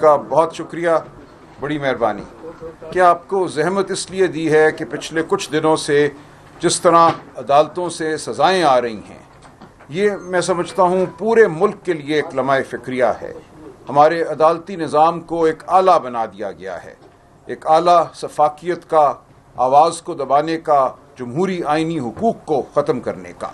کا بہت شکریہ، بڑی مہربانی کہ آپ کو زحمت اس لیے دی ہے کہ پچھلے کچھ دنوں سے جس طرح عدالتوں سے سزائیں آ رہی ہیں، یہ میں سمجھتا ہوں پورے ملک کے لیے ایک لمحہ فکریہ ہے۔ ہمارے عدالتی نظام کو ایک آلہ بنا دیا گیا ہے، ایک آلہ شفافیت کا، آواز کو دبانے کا، جمہوری آئینی حقوق کو ختم کرنے کا۔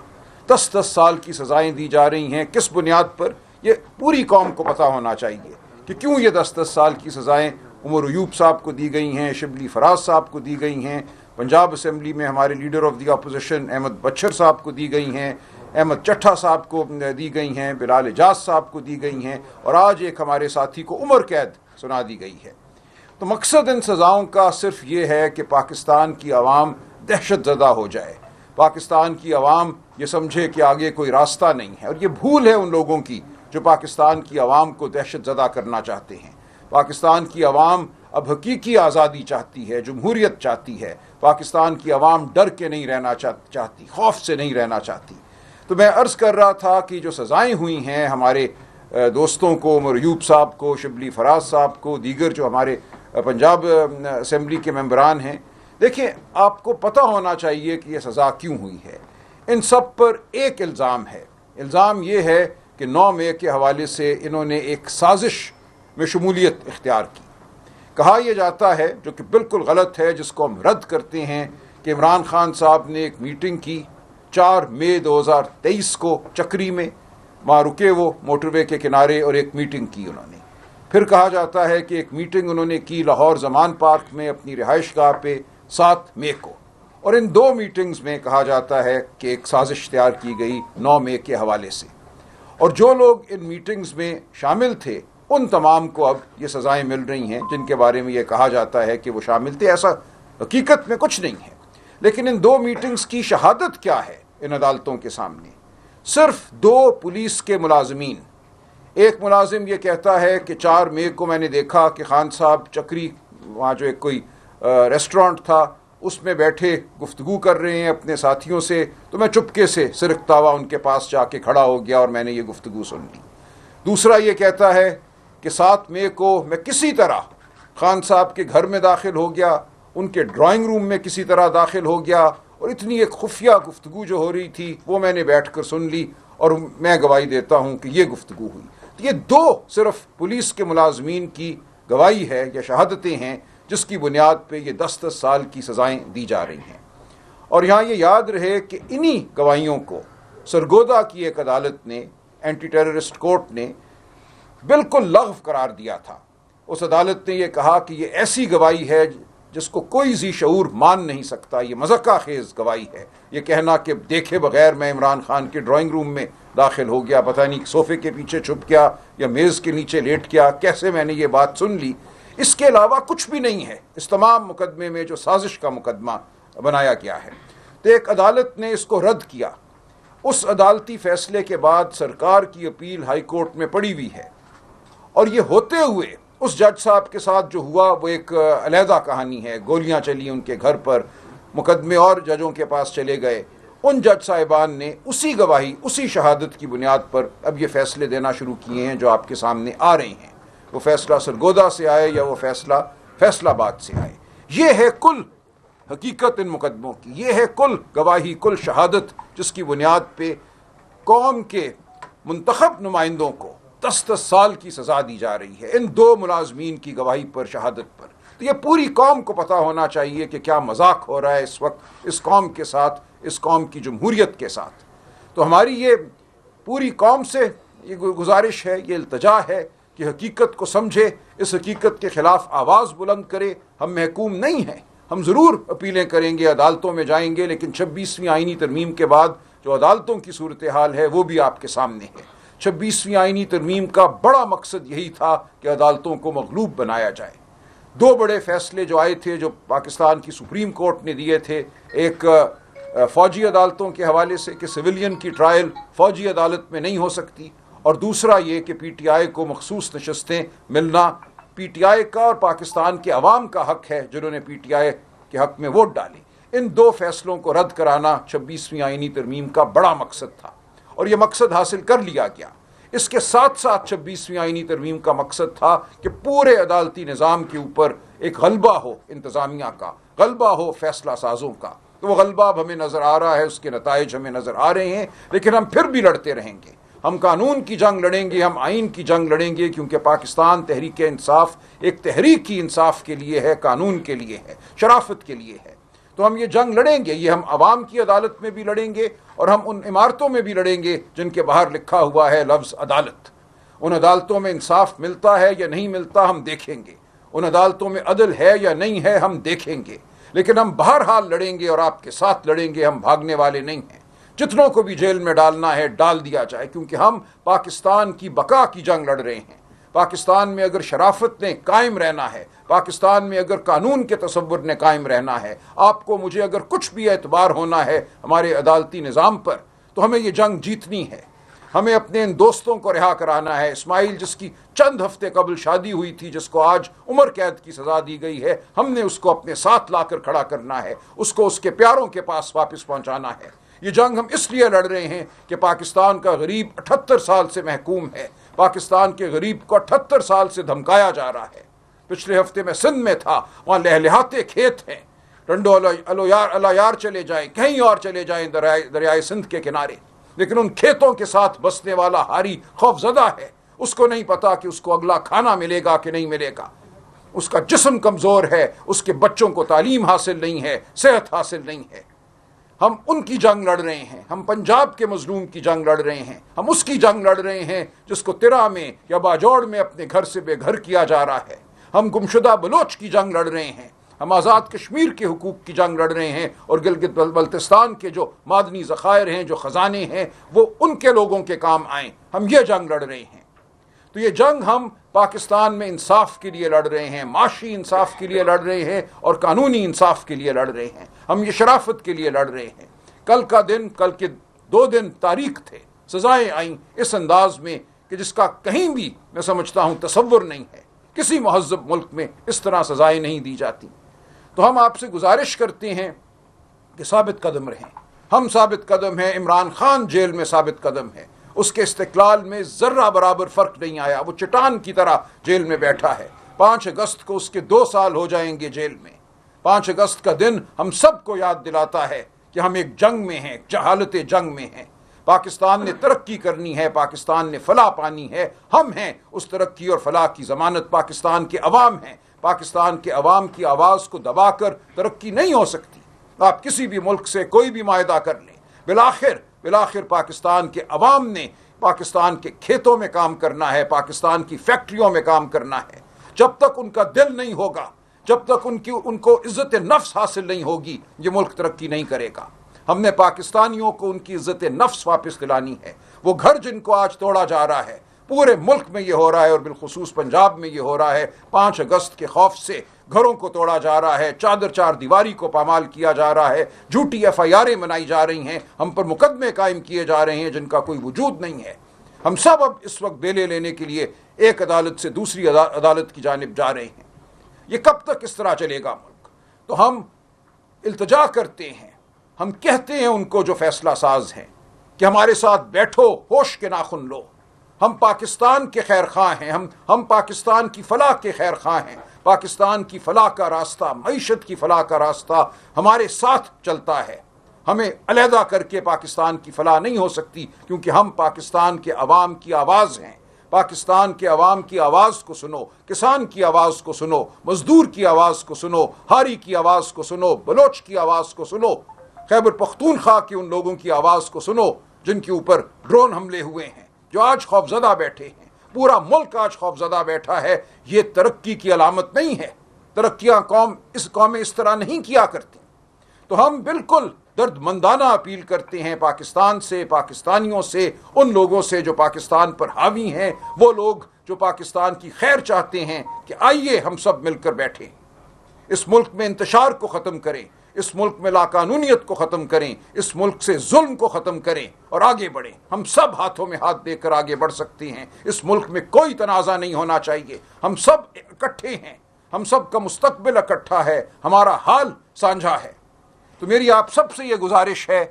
10 سال کی سزائیں دی جا رہی ہیں، کس بنیاد پر؟ یہ پوری قوم کو پتہ ہونا چاہیے کہ کیوں یہ 10 سال کی سزائیں عمر ایوب صاحب کو دی گئی ہیں، شبلی فراز صاحب کو دی گئی ہیں، پنجاب اسمبلی میں ہمارے leader of the opposition Ahmad Bhachar صاحب کو دی گئی ہیں، احمد چٹھا صاحب کو دی گئی ہیں، بلال اعجاز صاحب کو دی گئی ہیں، اور آج ایک ہمارے ساتھی کو عمر قید سنا دی گئی ہے۔ تو مقصد ان سزاؤں کا صرف یہ ہے کہ پاکستان کی عوام دہشت زدہ ہو جائے، پاکستان کی عوام یہ سمجھے کہ آگے کوئی راستہ نہیں ہے، اور یہ بھول ہے ان لوگوں کی جو پاکستان کی عوام کو دہشت زدہ کرنا چاہتے ہیں۔ پاکستان کی عوام اب حقیقی آزادی چاہتی ہے، جمہوریت چاہتی ہے۔ پاکستان کی عوام ڈر کے نہیں رہنا چاہتی، خوف سے نہیں رہنا چاہتی۔ تو میں عرض کر رہا تھا کہ جو سزائیں ہوئی ہیں ہمارے دوستوں کو، عمر ایوب صاحب کو، شبلی فراز صاحب کو، دیگر جو ہمارے پنجاب اسمبلی کے ممبران ہیں، دیکھیں آپ کو پتہ ہونا چاہیے کہ یہ سزا کیوں ہوئی ہے۔ ان سب پر ایک الزام ہے، الزام یہ ہے کہ 9 مئی کے حوالے سے انہوں نے ایک سازش میں شمولیت اختیار کی۔ کہا یہ جاتا ہے، جو کہ بالکل غلط ہے، جس کو ہم رد کرتے ہیں، کہ عمران خان صاحب نے ایک میٹنگ کی 4 مئی 2023 کو چکری میں، وہاں رکے وہ موٹر وے کے کنارے، اور ایک میٹنگ کی انہوں نے۔ پھر کہا جاتا ہے کہ ایک میٹنگ انہوں نے کی لاہور زمان پارک میں اپنی رہائش گاہ پہ 7 مئی کو، اور ان 2 میٹنگز میں کہا جاتا ہے کہ ایک سازش تیار کی گئی 9 مئی کے حوالے سے، اور جو لوگ ان میٹنگز میں شامل تھے ان تمام کو اب یہ سزائیں مل رہی ہیں جن کے بارے میں یہ کہا جاتا ہے کہ وہ شامل تھے۔ ایسا حقیقت میں کچھ نہیں ہے، لیکن ان 2 میٹنگز کی شہادت کیا ہے ان عدالتوں کے سامنے؟ صرف 2 پولیس کے ملازمین۔ ایک ملازم یہ کہتا ہے کہ 4 مئی کو میں نے دیکھا کہ خان صاحب چکری، وہاں جو ایک کوئی ریسٹورانٹ تھا، اس میں بیٹھے گفتگو کر رہے ہیں اپنے ساتھیوں سے، تو میں چپکے سے سرختا ہوا ان کے پاس جا کے کھڑا ہو گیا اور میں نے یہ گفتگو سن لی۔ دوسرا یہ کہتا ہے کہ 7 مئی کو میں کسی طرح خان صاحب کے گھر میں داخل ہو گیا، ان کے ڈرائنگ روم میں کسی طرح داخل ہو گیا، اور اتنی ایک خفیہ گفتگو جو ہو رہی تھی وہ میں نے بیٹھ کر سن لی، اور میں گواہی دیتا ہوں کہ یہ گفتگو ہوئی۔ یہ 2 صرف پولیس کے ملازمین کی گواہی ہے یا شہادتیں ہیں جس کی بنیاد پہ یہ 10 سال کی سزائیں دی جا رہی ہیں۔ اور یہاں یہ یاد رہے کہ انہی گواہیوں کو سرگودا کی ایک عدالت نے، اینٹی ٹیررسٹ کورٹ نے، بالکل لغو قرار دیا تھا۔ اس عدالت نے یہ کہا کہ یہ ایسی گواہی ہے جس کو کوئی ذی شعور مان نہیں سکتا، یہ مذاق خیز گواہی ہے۔ یہ کہنا کہ دیکھے بغیر میں عمران خان کے ڈرائنگ روم میں داخل ہو گیا، پتہ نہیں صوفے کے پیچھے چھپ گیا یا میز کے نیچے لیٹ گیا، کیسے میں نے یہ بات سن لی، اس کے علاوہ کچھ بھی نہیں ہے اس تمام مقدمے میں جو سازش کا مقدمہ بنایا گیا ہے۔ تو ایک عدالت نے اس کو رد کیا۔ اس عدالتی فیصلے کے بعد سرکار کی اپیل ہائی کورٹ میں پڑی ہوئی ہے، اور یہ ہوتے ہوئے اس جج صاحب کے ساتھ جو ہوا وہ ایک علیحدہ کہانی ہے۔ گولیاں چلی ان کے گھر پر، مقدمے اور ججوں کے پاس چلے گئے۔ ان جج صاحبان نے اسی گواہی، اسی شہادت کی بنیاد پر اب یہ فیصلے دینا شروع کیے ہیں جو آپ کے سامنے آ رہے ہیں، وہ فیصلہ سرگودا سے آئے یا وہ فیصلہ فیصل آباد سے آئے۔ یہ ہے کل حقیقت ان مقدموں کی، یہ ہے کل گواہی، کل شہادت جس کی بنیاد پہ قوم کے منتخب نمائندوں کو 10 سال کی سزا دی جا رہی ہے، ان 2 ملازمین کی گواہی پر، شہادت پر۔ تو یہ پوری قوم کو پتہ ہونا چاہیے کہ کیا مذاق ہو رہا ہے اس وقت اس قوم کے ساتھ، اس قوم کی جمہوریت کے ساتھ۔ تو ہماری یہ پوری قوم سے یہ گزارش ہے، یہ التجا ہے کہ حقیقت کو سمجھے، اس حقیقت کے خلاف آواز بلند کرے۔ ہم محکوم نہیں ہیں، ہم ضرور اپیلیں کریں گے، عدالتوں میں جائیں گے، لیکن 26ویں آئینی ترمیم کے بعد جو عدالتوں کی صورتحال ہے وہ بھی آپ کے سامنے ہے۔ 26ویں آئینی ترمیم کا بڑا مقصد یہی تھا کہ عدالتوں کو مغلوب بنایا جائے۔ 2 بڑے فیصلے جو آئے تھے، جو پاکستان کی سپریم کورٹ نے دیے تھے، ایک فوجی عدالتوں کے حوالے سے کہ سویلین کی ٹرائل فوجی عدالت میں نہیں ہو سکتی، اور دوسرا یہ کہ پی ٹی آئی کو مخصوص نشستیں ملنا پی ٹی آئی کا اور پاکستان کے عوام کا حق ہے جنہوں نے پی ٹی آئی کے حق میں ووٹ ڈالے۔ ان 2 فیصلوں کو رد کرانا 26ویں آئینی ترمیم کا بڑا مقصد تھا، اور یہ مقصد حاصل کر لیا گیا۔ اس کے ساتھ ساتھ 26ویں آئینی ترمیم کا مقصد تھا کہ پورے عدالتی نظام کے اوپر ایک غلبہ ہو انتظامیہ کا، غلبہ ہو فیصلہ سازوں کا۔ تو وہ غلبہ اب ہمیں نظر آ رہا ہے، اس کے نتائج ہمیں نظر آ رہے ہیں، لیکن ہم پھر بھی لڑتے رہیں گے۔ ہم قانون کی جنگ لڑیں گے، ہم آئین کی جنگ لڑیں گے، کیونکہ پاکستان تحریک انصاف ایک تحریک کی انصاف کے لیے ہے، قانون کے لیے ہے، شرافت کے لیے ہے۔ تو ہم یہ جنگ لڑیں گے، یہ ہم عوام کی عدالت میں بھی لڑیں گے اور ہم ان عمارتوں میں بھی لڑیں گے جن کے باہر لکھا ہوا ہے لفظ عدالت۔ ان عدالتوں میں انصاف ملتا ہے یا نہیں ملتا ہم دیکھیں گے، ان عدالتوں میں عدل ہے یا نہیں ہے ہم دیکھیں گے، لیکن ہم بہرحال لڑیں گے اور آپ کے ساتھ لڑیں گے، ہم بھاگنے والے نہیں ہیں۔ جتنوں کو بھی جیل میں ڈالنا ہے ڈال دیا جائے، کیونکہ ہم پاکستان کی بقا کی جنگ لڑ رہے ہیں۔ پاکستان میں اگر شرافت نے قائم رہنا ہے، پاکستان میں اگر قانون کے تصور نے قائم رہنا ہے، آپ کو مجھے اگر کچھ بھی اعتبار ہونا ہے ہمارے عدالتی نظام پر، تو ہمیں یہ جنگ جیتنی ہے۔ ہمیں اپنے ان دوستوں کو رہا کرانا ہے۔ اسماعیل جس کی چند ہفتے قبل شادی ہوئی تھی، جس کو آج عمر قید کی سزا دی گئی ہے، ہم نے اس کو اپنے ساتھ لا کر کھڑا کرنا ہے، اس کو اس کے پیاروں کے پاس واپس پہنچانا ہے۔ یہ جنگ ہم اس لیے لڑ رہے ہیں کہ پاکستان کا غریب 78 سال سے محکوم ہے، پاکستان کے غریب کو 78 سال سے دھمکایا جا رہا ہے۔ پچھلے ہفتے میں سندھ میں تھا، وہاں لہلہاتے کھیت ہیں، ٹنڈو الایار چلے جائیں، کہیں اور چلے جائیں دریائے سندھ کے کنارے، لیکن ان کھیتوں کے ساتھ بسنے والا ہاری خوف زدہ ہے۔ اس کو نہیں پتا کہ اس کو اگلا کھانا ملے گا کہ نہیں ملے گا، اس کا جسم کمزور ہے، اس کے بچوں کو تعلیم حاصل نہیں ہے، صحت حاصل نہیں ہے۔ ہم ان کی جنگ لڑ رہے ہیں، ہم پنجاب کے مظلوم کی جنگ لڑ رہے ہیں، ہم اس کی جنگ لڑ رہے ہیں جس کو ترا میں یا باجوڑ میں اپنے گھر سے بے گھر کیا جا رہا ہے۔ ہم گمشدہ بلوچ کی جنگ لڑ رہے ہیں، ہم آزاد کشمیر کے حقوق کی جنگ لڑ رہے ہیں، اور گلگت بلتستان کے جو معدنی ذخائر ہیں، جو خزانے ہیں، وہ ان کے لوگوں کے کام آئیں۔ ہم یہ جنگ لڑ رہے ہیں۔ تو یہ جنگ ہم پاکستان میں انصاف کے لیے لڑ رہے ہیں، معاشی انصاف کے لیے لڑ رہے ہیں اور قانونی انصاف کے لیے لڑ رہے ہیں۔ ہم یہ شرافت کے لیے لڑ رہے ہیں۔ کل کا دن، کل کے 2 دن تاریخ تھے، سزائیں آئیں اس انداز میں کہ جس کا کہیں بھی میں سمجھتا ہوں تصور نہیں ہے۔ کسی مہذب ملک میں اس طرح سزائیں نہیں دی جاتی۔ تو ہم آپ سے گزارش کرتے ہیں کہ ثابت قدم رہیں۔ ہم ثابت قدم ہیں، عمران خان جیل میں ثابت قدم ہے، اس کے استقلال میں ذرہ برابر فرق نہیں آیا، وہ چٹان کی طرح جیل میں بیٹھا ہے۔ 5 اگست کو اس کے 2 سال ہو جائیں گے جیل میں۔ 5 اگست کا دن ہم سب کو یاد دلاتا ہے کہ ہم ایک جنگ میں ہیں، حالت جنگ میں ہیں۔ پاکستان نے ترقی کرنی ہے، پاکستان نے فلاح پانی ہے، ہم ہیں اس ترقی اور فلاح کی ضمانت، پاکستان کے عوام ہیں۔ پاکستان کے عوام کی آواز کو دبا کر ترقی نہیں ہو سکتی۔ آپ کسی بھی ملک سے کوئی بھی معاہدہ کر لیں، بالآخر پاکستان کے عوام نے پاکستان کے کھیتوں میں کام کرنا ہے، پاکستان کی فیکٹریوں میں کام کرنا ہے۔ جب تک ان کا دل نہیں ہوگا، جب تک ان کو عزت نفس حاصل نہیں ہوگی، یہ ملک ترقی نہیں کرے گا۔ ہم نے پاکستانیوں کو ان کی عزت نفس واپس دلانی ہے۔ وہ گھر جن کو آج توڑا جا رہا ہے، پورے ملک میں یہ ہو رہا ہے اور بالخصوص پنجاب میں یہ ہو رہا ہے، 5 اگست کے خوف سے گھروں کو توڑا جا رہا ہے، چار دیواری کو پامال کیا جا رہا ہے، جھوٹی FIRیں بنائی جا رہی ہیں، ہم پر مقدمے قائم کیے جا رہے ہیں جن کا کوئی وجود نہیں ہے۔ ہم سب اب اس وقت بیلے لینے کے لیے ایک عدالت سے دوسری عدالت کی جانب جا رہے ہیں۔ یہ کب تک اس طرح چلے گا ملک؟ تو ہم التجا کرتے ہیں، ہم کہتے ہیں ان کو جو فیصلہ ساز ہیں کہ ہمارے ساتھ بیٹھو، ہوش کے ناخن لو۔ ہم پاکستان کے خیر خواہ ہیں، ہم پاکستان کی فلاح کے خیر خواہ ہیں۔ پاکستان کی فلاح کا راستہ، معیشت کی فلاح کا راستہ ہمارے ساتھ چلتا ہے۔ ہمیں علیحدہ کر کے پاکستان کی فلاح نہیں ہو سکتی، کیونکہ ہم پاکستان کے عوام کی آواز ہیں۔ پاکستان کے عوام کی آواز کو سنو، کسان کی آواز کو سنو، مزدور کی آواز کو سنو، ہاری کی آواز کو سنو، بلوچ کی آواز کو سنو، خیبر پختونخوا کے ان لوگوں کی آواز کو سنو جن کے اوپر ڈرون حملے ہوئے ہیں، جو آج خوفزدہ بیٹھے ہیں۔ پورا ملک آج خوفزدہ بیٹھا ہے۔ یہ ترقی کی علامت نہیں ہے۔ ترقیاں قومیں اس طرح نہیں کیا کرتی۔ تو ہم بالکل درد مندانہ اپیل کرتے ہیں پاکستان سے، پاکستانیوں سے، ان لوگوں سے جو پاکستان پر حاوی ہیں، وہ لوگ جو پاکستان کی خیر چاہتے ہیں، کہ آئیے ہم سب مل کر بیٹھیں، اس ملک میں انتشار کو ختم کریں، اس ملک میں لاقانونیت کو ختم کریں، اس ملک سے ظلم کو ختم کریں اور آگے بڑھیں۔ ہم سب ہاتھوں میں ہاتھ دے کر آگے بڑھ سکتے ہیں۔ اس ملک میں کوئی تنازع نہیں ہونا چاہیے۔ ہم سب اکٹھے ہیں، ہم سب کا مستقبل اکٹھا ہے، ہمارا حال سانجھا ہے۔ تو میری آپ سب سے یہ گزارش ہے،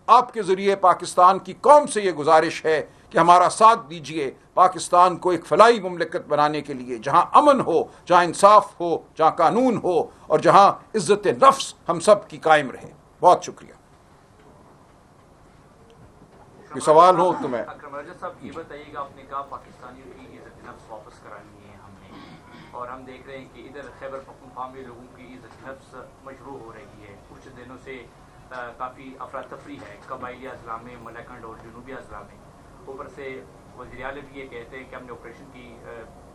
آپ کے ذریعے پاکستان کی قوم سے یہ گزارش ہے کہ ہمارا ساتھ دیجئے پاکستان کو ایک فلاحی مملکت بنانے کے لیے، جہاں امن ہو، جہاں انصاف ہو، جہاں قانون ہو اور جہاں عزت نفس ہم سب کی قائم رہے۔ بہت شکریہ۔ کوئی سوال ہو تو میں اکرم راجہ صاحب یہ بتائیے گا، آپ نے کہا پاکستانیوں کی عزت نفس واپس کرانی ہے ہم نے، اور ہم دیکھ رہے ہیں کہ ادھر خیبر پختونخوا میں لوگوں کی عزت نفس مجروح ہو رہی ہے، کچھ دنوں سے کافی افراتفری ہے قبائلی اضلاع میں، ملیکنڈ اور جنوبی اضلاع میں۔ اوپر سے وزیر اعلیٰ بھی یہ کہتے ہیں کہ ہم نے آپریشن کی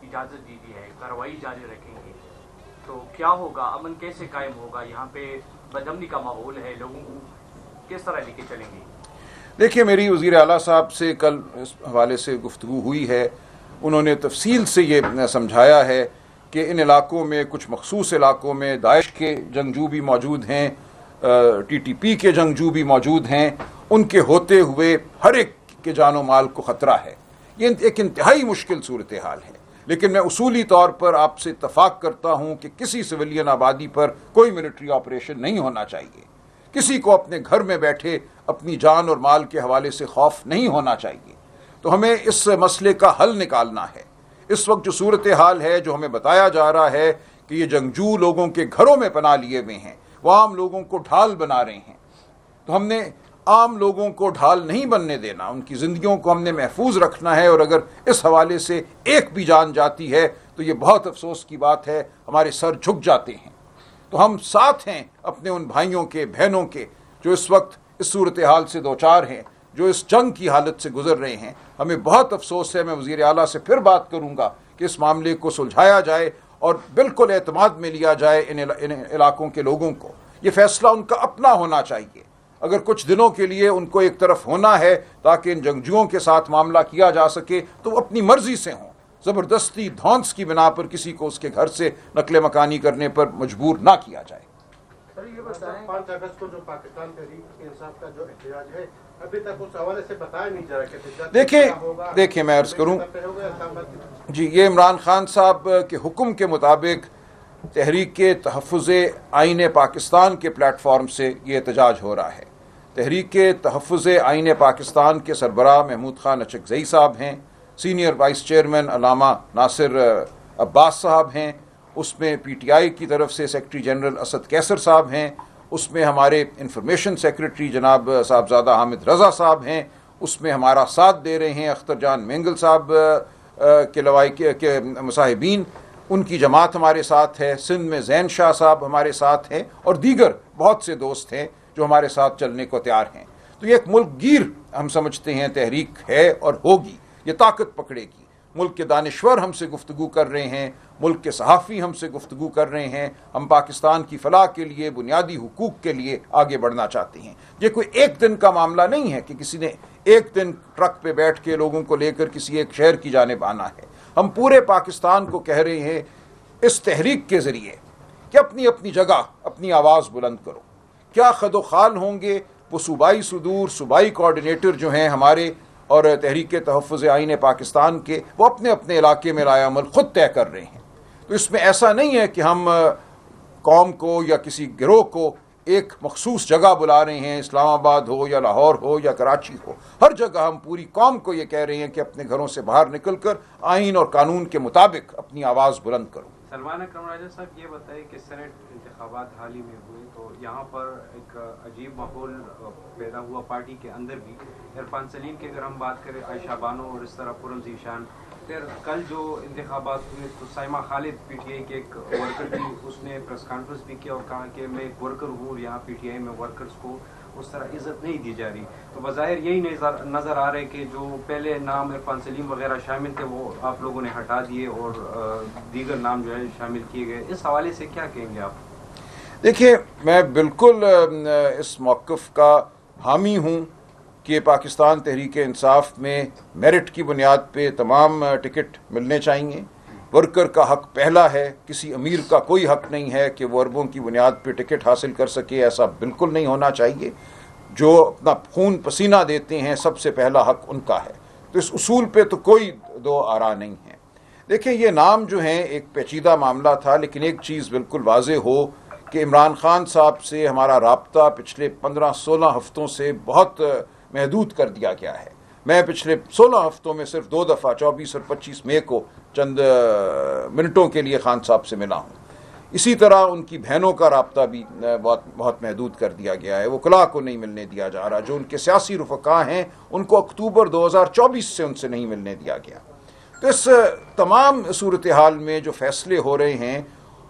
اجازت دی ہے، کارروائی جاری رکھیں گے، تو کیا ہوگا؟ امن کیسے قائم ہوگا؟ یہاں پہ بدامنی کا ماحول ہے، لوگوں کو کس طرح لے کے چلیں گے؟ دیکھیے، میری وزیر اعلیٰ صاحب سے کل اس حوالے سے گفتگو ہوئی ہے، انہوں نے تفصیل سے یہ سمجھایا ہے کہ ان علاقوں میں، کچھ مخصوص علاقوں میں داعش کے جنگجو بھی موجود ہیں، ٹی ٹی پی کے جنگجو بھی موجود ہیں، ان کے ہوتے ہوئے ہر ایک کے جان و مال کو خطرہ ہے۔ یہ ایک انتہائی مشکل صورتحال ہے، لیکن میں اصولی طور پر آپ سے اتفاق کرتا ہوں کہ کسی سویلین آبادی پر کوئی ملٹری آپریشن نہیں ہونا چاہیے، کسی کو اپنے گھر میں بیٹھے اپنی جان اور مال کے حوالے سے خوف نہیں ہونا چاہیے۔ تو ہمیں اس مسئلے کا حل نکالنا ہے۔ اس وقت جو صورتحال ہے، جو ہمیں بتایا جا رہا ہے کہ یہ جنگجو لوگوں کے گھروں میں پناہ لیے ہوئے ہیں، وہ عام لوگوں کو ڈھال بنا رہے ہیں، تو ہم نے عام لوگوں کو ڈھال نہیں بننے دینا، ان کی زندگیوں کو ہم نے محفوظ رکھنا ہے، اور اگر اس حوالے سے ایک بھی جان جاتی ہے تو یہ بہت افسوس کی بات ہے، ہمارے سر جھک جاتے ہیں۔ تو ہم ساتھ ہیں اپنے ان بھائیوں کے، بہنوں کے، جو اس وقت اس صورتحال سے دوچار ہیں، جو اس جنگ کی حالت سے گزر رہے ہیں۔ ہمیں بہت افسوس ہے، میں وزیر اعلیٰ سے پھر بات کروں گا کہ اس معاملے کو سلجھایا جائے اور بالکل اعتماد میں لیا جائے ان علاقوں کے لوگوں کو۔ یہ فیصلہ ان کا اپنا ہونا چاہیے۔ اگر کچھ دنوں کے لیے ان کو ایک طرف ہونا ہے تاکہ ان جنگجوؤں کے ساتھ معاملہ کیا جا سکے، تو وہ اپنی مرضی سے ہوں، زبردستی دھونس کی بنا پر کسی کو اس کے گھر سے نقل مکانی کرنے پر مجبور نہ کیا جائے۔ سر یہ بتائیں، 5 اگست کو جو پاکستان تحریک انصاف کا جو احتجاج ہے، ابھی تک اس حوالے سے بتایا نہیں جا رہا کہ دیکھیں میں عرض کروں، جی، یہ عمران خان صاحب کے حکم کے مطابق تحریک تحفظ آئین پاکستان کے پلیٹ فارم سے یہ احتجاج ہو رہا ہے۔ تحریک تحفظ آئین پاکستان کے سربراہ محمود خان اچکزئی صاحب ہیں، سینئر وائس چیئرمین علامہ ناصر عباس صاحب ہیں، اس میں پی ٹی آئی کی طرف سے سیکرٹری جنرل اسد کیسر صاحب ہیں، اس میں ہمارے انفارمیشن سیکرٹری جناب صاحبزادہ حامد رضا صاحب ہیں، اس میں ہمارا ساتھ دے رہے ہیں اختر جان مینگل صاحب کے لوائی کے مصاحبین، ان کی جماعت ہمارے ساتھ ہے، سندھ میں زین شاہ صاحب ہمارے ساتھ ہیں، اور دیگر بہت سے دوست ہیں جو ہمارے ساتھ چلنے کو تیار ہیں۔ تو یہ ایک ملک گیر ہم سمجھتے ہیں تحریک ہے اور ہوگی، یہ طاقت پکڑے گی۔ ملک کے دانشور ہم سے گفتگو کر رہے ہیں، ملک کے صحافی ہم سے گفتگو کر رہے ہیں، ہم پاکستان کی فلاح کے لیے، بنیادی حقوق کے لیے آگے بڑھنا چاہتے ہیں۔ یہ کوئی ایک دن کا معاملہ نہیں ہے کہ کسی نے ایک دن ٹرک پہ بیٹھ کے لوگوں کو لے کر کسی ایک شہر کی جانب آنا ہے۔ ہم پورے پاکستان کو کہہ رہے ہیں اس تحریک کے ذریعے کہ اپنی اپنی جگہ اپنی آواز بلند کرو۔ کیا خد و خال ہوں گے وہ صوبائی صدور، صوبائی کوارڈینیٹر جو ہیں ہمارے اور تحریک تحفظ آئین پاکستان کے، وہ اپنے اپنے علاقے میں رائے عمل خود طے کر رہے ہیں۔ تو اس میں ایسا نہیں ہے کہ ہم قوم کو یا کسی گروہ کو ایک مخصوص جگہ بلا رہے ہیں، اسلام آباد ہو یا لاہور ہو یا کراچی ہو، ہر جگہ ہم پوری قوم کو یہ کہہ رہے ہیں کہ اپنے گھروں سے باہر نکل کر آئین اور قانون کے مطابق اپنی آواز بلند کرو۔ سلمان اکرم راجہ صاحب یہ بتائیں کہ سینٹ انتخابات حال ہی میں ہوئے تو یہاں پر ایک عجیب ماحول پیدا ہوا پارٹی کے اندر بھی۔ عرفان سلیم کی اگر ہم بات کریں، عائشہ بانو اور اس طرح پرم ذیشان، پھر کل جو انتخابات ہوئے تو سائمہ خالد پی ٹی آئی کے ایک ورکر تھی، اس نے پریس کانفرنس بھی کیا اور کہا کہ میں ایک ورکر ہوں اور یہاں پی ٹی آئی میں ورکرز کو اس طرح عزت نہیں دی جا رہی۔ تو بظاہر یہی نظر آ رہا ہے کہ جو پہلے نام عرفان سلیم وغیرہ شامل تھے وہ آپ لوگوں نے ہٹا دیے اور دیگر نام جو ہے شامل کیے گئے۔ اس حوالے سے کیا کہیں گے آپ؟ دیکھیے، میں بالکل اس موقف کا حامی ہوں کہ پاکستان تحریک انصاف میں میرٹ کی بنیاد پہ تمام ٹکٹ ملنے چاہیے۔ ورکر کا حق پہلا ہے، کسی امیر کا کوئی حق نہیں ہے کہ وہ اربوں کی بنیاد پہ ٹکٹ حاصل کر سکے، ایسا بالکل نہیں ہونا چاہیے۔ جو اپنا خون پسینہ دیتے ہیں سب سے پہلا حق ان کا ہے، تو اس اصول پہ تو کوئی دو آرا نہیں ہے۔ دیکھیں، یہ نام جو ہیں ایک پیچیدہ معاملہ تھا، لیکن ایک چیز بالکل واضح ہو کہ عمران خان صاحب سے ہمارا رابطہ پچھلے 15-16 ہفتوں سے بہت محدود کر دیا گیا ہے۔ میں پچھلے 16 ہفتوں میں صرف 2 دفعہ 24 اور 25 مئی کو چند منٹوں کے لیے خان صاحب سے ملا ہوں. اسی طرح ان کی بہنوں کا رابطہ بھی بہت محدود کر دیا گیا ہے. وکلاء کو نہیں ملنے دیا جا رہا. جو ان کے سیاسی رفقا ہیں ان کو اکتوبر 2024 سے ان سے نہیں ملنے دیا گیا. تو اس تمام صورتحال میں جو فیصلے ہو رہے ہیں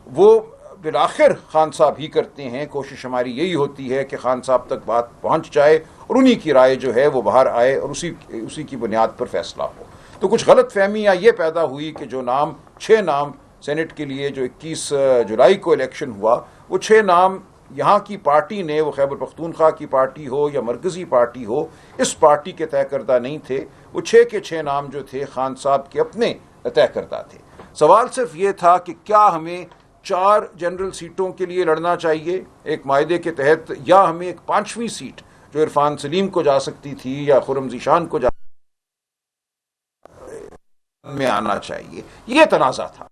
وہ بالآخر خان صاحب ہی کرتے ہیں. کوشش ہماری یہی ہوتی ہے کہ خان صاحب تک بات پہنچ جائے اور انہی کی رائے جو ہے وہ باہر آئے اور اسی کی بنیاد پر فیصلہ ہو. تو کچھ غلط فہمیاں یہ پیدا ہوئی کہ جو 6 نام سینٹ کے لیے جو 21 جولائی کو الیکشن ہوا، وہ 6 نام یہاں کی پارٹی نے، وہ خیبر پختونخوا کی پارٹی ہو یا مرکزی پارٹی ہو، اس پارٹی کے طے کردہ نہیں تھے. وہ 6 کے 6 نام جو تھے خان صاحب کے اپنے طے کردہ تھے. سوال صرف یہ تھا کہ کیا ہمیں 4 جنرل سیٹوں کے لیے لڑنا چاہیے ایک معاہدے کے تحت، یا ہمیں ایک 5ویں سیٹ جو عرفان سلیم کو جا سکتی تھی یا خرم ذیشان کو میں آنا چاہیے. یہ تنازع تھا.